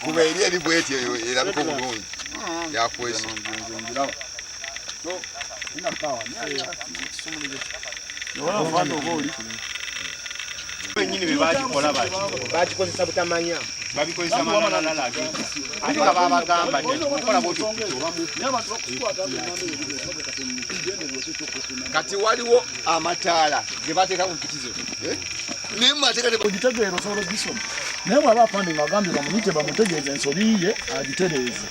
kuba eri bweti erabiko bulungi yakwesa wenyini bebagikola bakikozesa butamanya babikozesa manalala ate babagamba nekola bwotyo kati waliwo amataala gebateeka mu pikizo ogitegeera osobola ogisoma naye bw'aba afande ng'agambye bamuyite bamutegeeza ensobi ye agitereeze.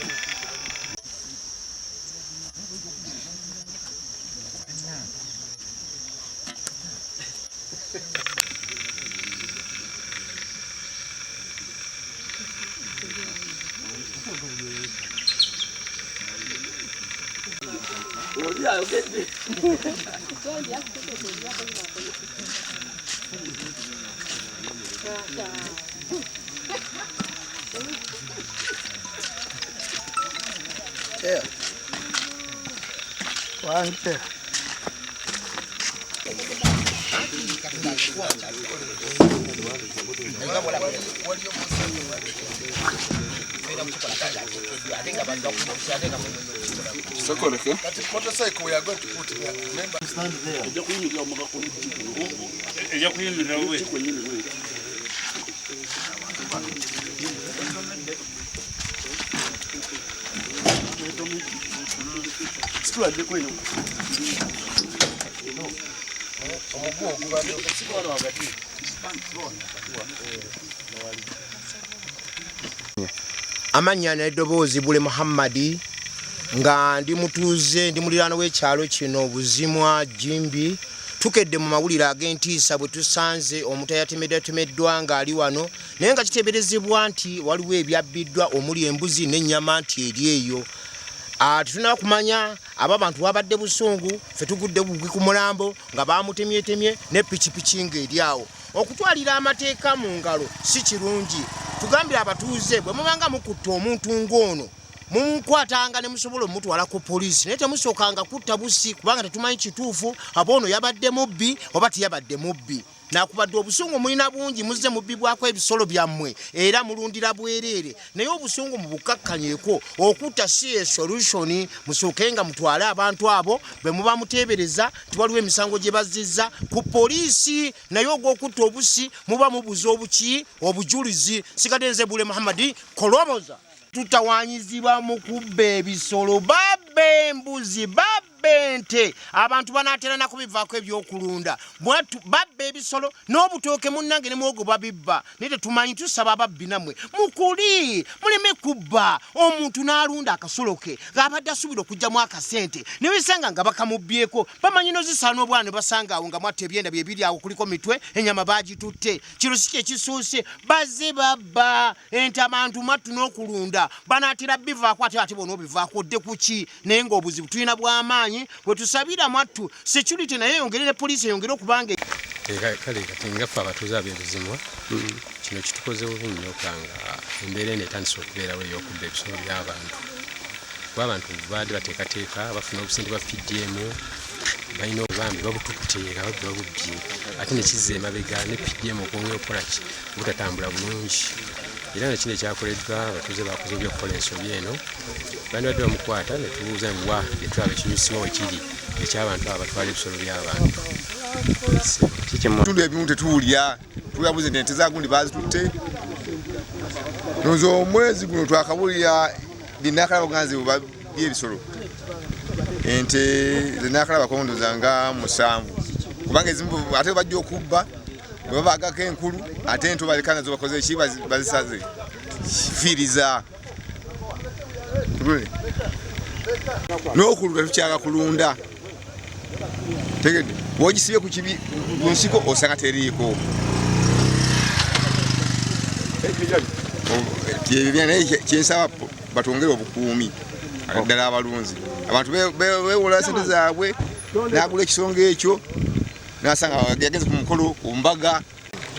Yeah. One pair. Sokoleke. Motorcycle we are going to put here. Remember, stand there. Amanya n'eddoboozi Bule Muhammadi nga ndi mutuuze ndi muliraano w'ekyalo kino Buzimwa Jimbi tukedde mu mawulire ag'entiisa bwe tusanze omuntu eyatemeddwa ng'ali wano naye nga kiteeberezebwa nti waliwo ebyabbiddwa omuli embuzi n'ennyama nti eri eyo. Tutunaba kumanya abo abantu babadde busungu ffe tugudde bugwi ku mulambo nga bamutemyetemye ne pikipiki ng'eri awo. Okutwalira amateeka mu ngalo si kirungi. Tugambira abatuuze bwe mubanga mukutte omuntu ng'ono mumukwatanga ne musobola omutwala ku poliisi naye temusookanga kutta busi kubanga tetumanyi kituufu aboono yabadde mubbi oba tiyabadde mubbi. Nakubadde obusungu mulina bungi muzze mubbibwako ebisolo byammwe era mulundira bwereere naye obusungu mubukakkanyeeko okutta si solution. Musookenga mutwale abantu abo bwe muba muteebereza tiwaliwo emisango gye bazzizza ku poliisi naye ogw'okutta obusi muba mubuza obuki obujulizi. Sigadde nze Bule Muhammadi Koloboza. Tutawanyizibwa mu kubba ebisolo babbe embuzi babbe ente abantu banaatera na kubivaako ebyokulunda babbe ebisolo n'obutooke munnange ne muwogo babibba naye tetumanyi tusaba ababbi nammwe mukuli muleme kubba omuntu n'alunda akasolo ke ng'abadde asuubira okugyamu akasente ne bisanga nga bakamubbyeko bamanyi nozisaana obwana ne basanga awo nga mwatta ebyenda bye biri awo kuliko mitwe ennyama baagitutte kiro si kyekisuuse bazze babba ente abantu mattu n'okulunda banaatera bivaako ate bona obivaako dde kuki naye ng'obuzibu tulina bw'amaanyi bwe tusabira mwattu security naye yongerere poliisi yongere okubanga kale kati ngaffe abatuuze ab'ebuzimwa kino kitukoze bubi nnyo kanga embeera eno etandise okubeerawo ey'okubba ebisolo by'abantu kuba abantu baadde bateekateeka bafuna obusente bwa PDM balina obubambi babutukuteera babbi babubbye ate ne kizza emabega ne PDM okwongera okukola ki obutatambula bulungi. Era nekino ekyakoleddwa abatuuze bakoze ebyokukola ensobi eno bandibadde bamukwata ne tubuuza wa etwala ekinyusiwa wekiri eky'abantu abo batwala ebisolo by'abantu. Tundu ebimu tetuwulya tuyabuze nti ente zagundi bazitutte nonze omwezi guno twakabulira binakalaba ganze by'ebisolo ente zinakalaba kondoza nga 7 kubanga ezimu ate bajja okubba bwe babagako enkulu ate ento baleka nazo bakoze ki bazisaze fiiriza n'okulunda tukyala kulunda tegedde bw'ogisibye ku kibi ku nsiko osanga teriiko naye kyensaba batongere obukuumi ddala abalunzi abantu beewola sente zaabwe n'agula ekisonga ekyo n'asanga yagenze ku mukolo ku mbaga.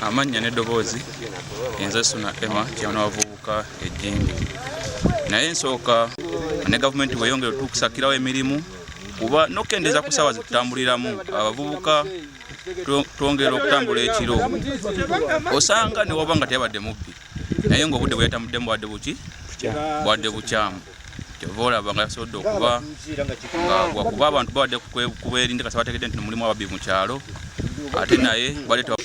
Amannya n'eddoboozi enze Suna Emma kyano abavubuka ejjembe naye nsooka ne gavumenti weyongera otukusakirawo emirimu kuba nokendeeza ku ssaawa zitutambuliramu abavubuka twongera okutambula ekiro osanga ne waba nga teyabadde mubbi naye ng'obudde bweyatamuddemu bwadde bukyamu kyova olaba nga yasobodde okuba wakuba abantu babadde kubeerinde kasi bategedde nti mulimu ababbi mu kyalo ate naye baleeta